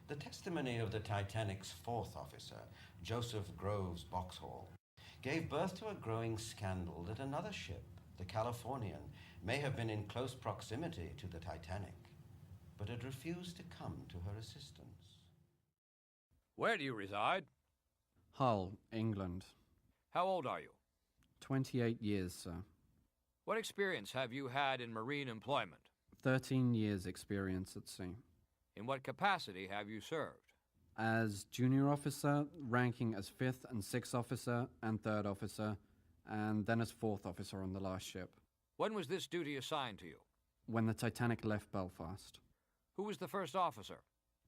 The testimony of the Titanic's fourth officer, Joseph Groves Boxhall, gave birth to a growing scandal that another ship, the Californian, may have been in close proximity to the Titanic, but had refused to come to her assistance. Where do you reside? Hull, England. How old are you? 28 years, sir. What experience have you had in marine employment? 13 years experience at sea. In what capacity have you served? As junior officer, ranking as 5th and 6th officer and 3rd officer, and then as 4th officer on the last ship. When was this duty assigned to you? When the Titanic left Belfast. Who was the first officer?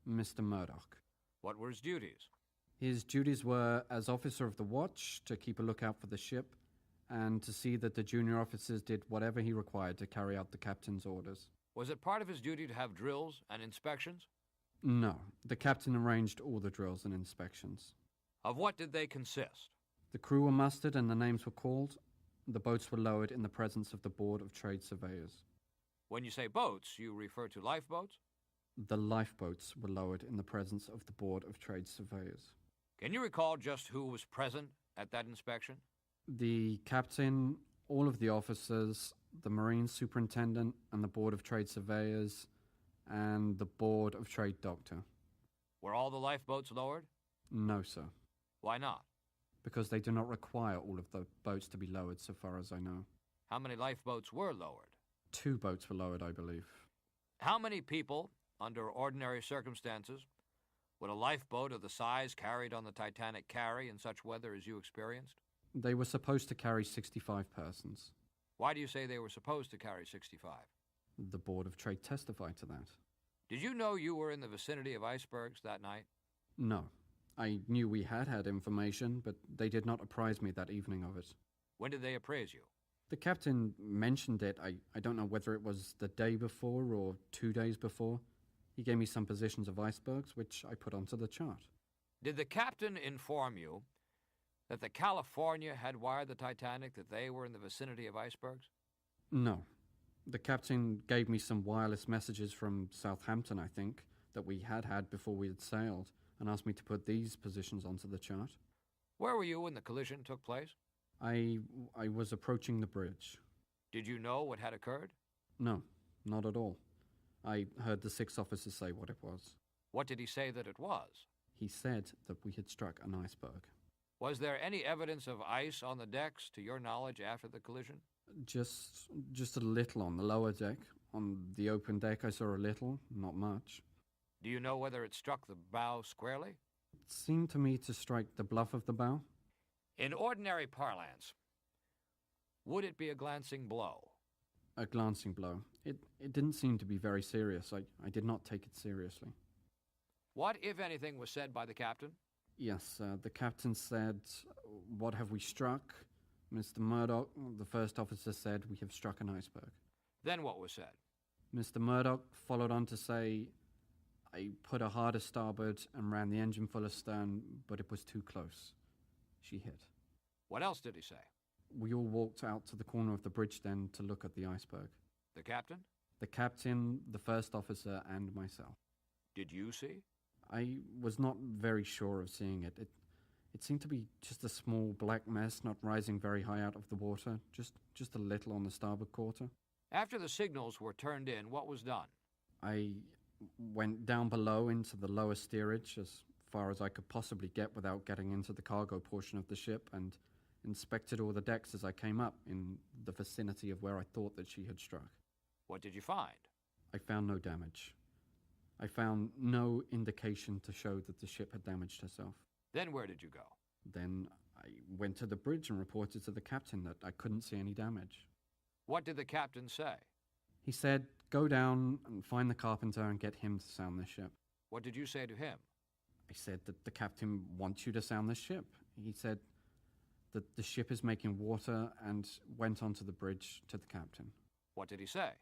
Mr. Murdoch. What were his duties? His duties were as officer of the watch, to keep a lookout for the ship, and to see that the junior officers did whatever he required to carry out the captain's orders. Was it part of his duty to have drills and inspections? No, the captain arranged all the drills and inspections. Of what did they consist? The crew were mustered and the names were called. The boats were lowered in the presence of the Board of Trade Surveyors. When you say boats, you refer to lifeboats? The lifeboats were lowered in the presence of the Board of Trade Surveyors. Can you recall just who was present at that inspection? The captain, all of the officers, the Marine Superintendent and the Board of Trade Surveyors, and the Board of Trade Doctor. Were all the lifeboats lowered? No, sir. Why not? Because they do not require all of the boats to be lowered, so far as I know. How many lifeboats were lowered? 2 boats were lowered, I believe. How many people, under ordinary circumstances, would a lifeboat of the size carried on the Titanic carry in such weather as you experienced? They were supposed to carry 65 persons. Why do you say they were supposed to carry 65? The Board of Trade testified to that. Did you know you were in the vicinity of icebergs that night? No. I knew we had information, but they did not apprise me that evening of it. When did they appraise you? The captain mentioned it. I don't know whether it was the day before or 2 days before. He gave me some positions of icebergs, which I put onto the chart. Did the captain inform you that the California had wired the Titanic that they were in the vicinity of icebergs? No. The captain gave me some wireless messages from Southampton, I think, that we had before we had sailed, and asked me to put these positions onto the chart. Where were you when the collision took place? I was approaching the bridge. Did you know what had occurred? No, not at all. I heard the 6th officer say what it was. What did he say that it was? He said that we had struck an iceberg. Was there any evidence of ice on the decks, to your knowledge, after the collision? Just a little on the lower deck. On the open deck I saw a little, not much. Do you know whether it struck the bow squarely? It seemed to me to strike the bluff of the bow. In ordinary parlance, would it be a glancing blow? A glancing blow. It didn't seem to be very serious. I did not take it seriously. What, if anything, was said by the captain? Yes, the captain said, "What have we struck?" Mr. Murdoch, the first officer, said, "We have struck an iceberg." Then what was said? Mr. Murdoch followed on to say, "I put her hard a starboard and ran the engine full astern, but it was too close. She hit." What else did he say? We all walked out to the corner of the bridge then to look at the iceberg. The captain? The captain, the first officer, and myself. Did you see? I was not very sure of seeing it. It seemed to be just a small black mess, not rising very high out of the water, just a little on the starboard quarter. After the signals were turned in, what was done? I went down below into the lower steerage as far as I could possibly get without getting into the cargo portion of the ship, and inspected all the decks as I came up in the vicinity of where I thought that she had struck. What did you find? I found no damage. I found no indication to show that the ship had damaged herself. Then where did you go? Then I went to the bridge and reported to the captain that I couldn't see any damage. What did the captain say? He said, "Go down and find the carpenter and get him to sound the ship." What did you say to him? I said that the captain wants you to sound the ship. He said that the ship is making water, and went onto the bridge to the captain. What did he say?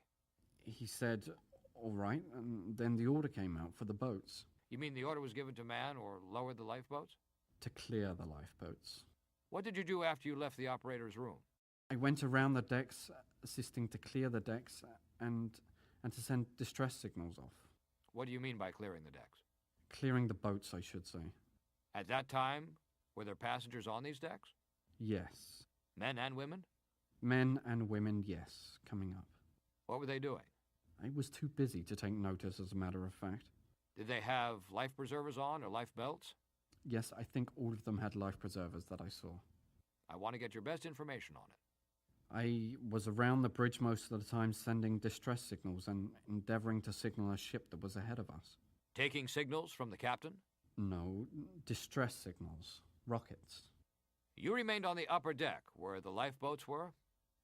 He said, "All right," and then the order came out for the boats. You mean the order was given to man or lowered the lifeboats? To clear the lifeboats. What did you do after you left the operator's room? I went around the decks, assisting to clear the decks and to send distress signals off. What do you mean by clearing the decks? Clearing the boats, I should say. At that time, were there passengers on these decks? Yes. Men and women? Men and women, yes, coming up. What were they doing? I was too busy to take notice, as a matter of fact. Did they have life preservers on or life belts? Yes, I think all of them had life preservers that I saw. I want to get your best information on it. I was around the bridge most of the time sending distress signals and endeavoring to signal a ship that was ahead of us. Taking signals from the captain? No, distress signals. Rockets. You remained on the upper deck, where the lifeboats were?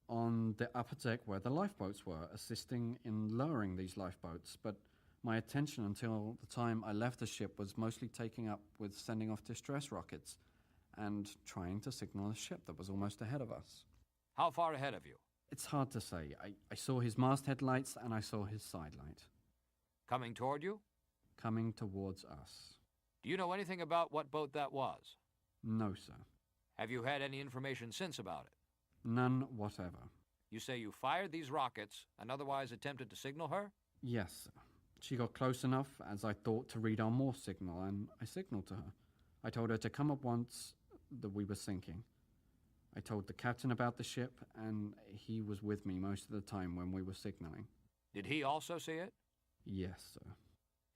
On the upper deck where the lifeboats were, assisting in lowering these lifeboats, but my attention until the time I left the ship was mostly taken up with sending off distress rockets and trying to signal a ship that was almost ahead of us. How far ahead of you? It's hard to say. I saw his masthead lights and I saw his side light. Coming toward you? Coming towards us. Do you know anything about what boat that was? No, sir. Have you had any information since about it? None whatever. You say you fired these rockets and otherwise attempted to signal her? Yes, sir. She got close enough, as I thought, to read our Morse signal, and I signaled to her. I told her to come at once, that we were sinking. I told the captain about the ship, and he was with me most of the time when we were signaling. Did he also see it? Yes, sir.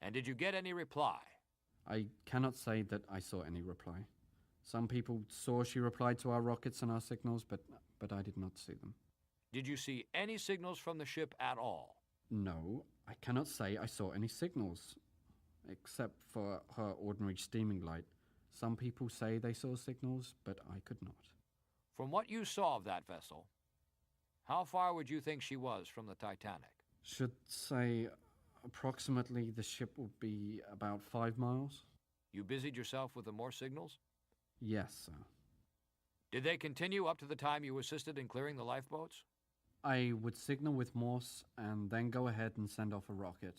And did you get any reply? I cannot say that I saw any reply. Some people saw she replied to our rockets and our signals, but I did not see them. Did you see any signals from the ship at all? No, I cannot say I saw any signals, except for her ordinary steaming light. Some people say they saw signals, but I could not. From what you saw of that vessel, how far would you think she was from the Titanic? Should say approximately the ship would be about 5 miles. You busied yourself with the Morse signals? Yes, sir. Did they continue up to the time you assisted in clearing the lifeboats? I would signal with Morse and then go ahead and send off a rocket,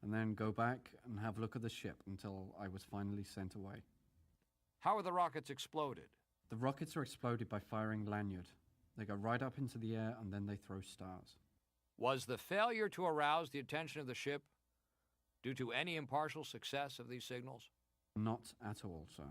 and then go back and have a look at the ship until I was finally sent away. How were the rockets exploded? The rockets are exploded by firing lanyard. They go right up into the air and then they throw stars. Was the failure to arouse the attention of the ship due to any impartial success of these signals? Not at all, sir.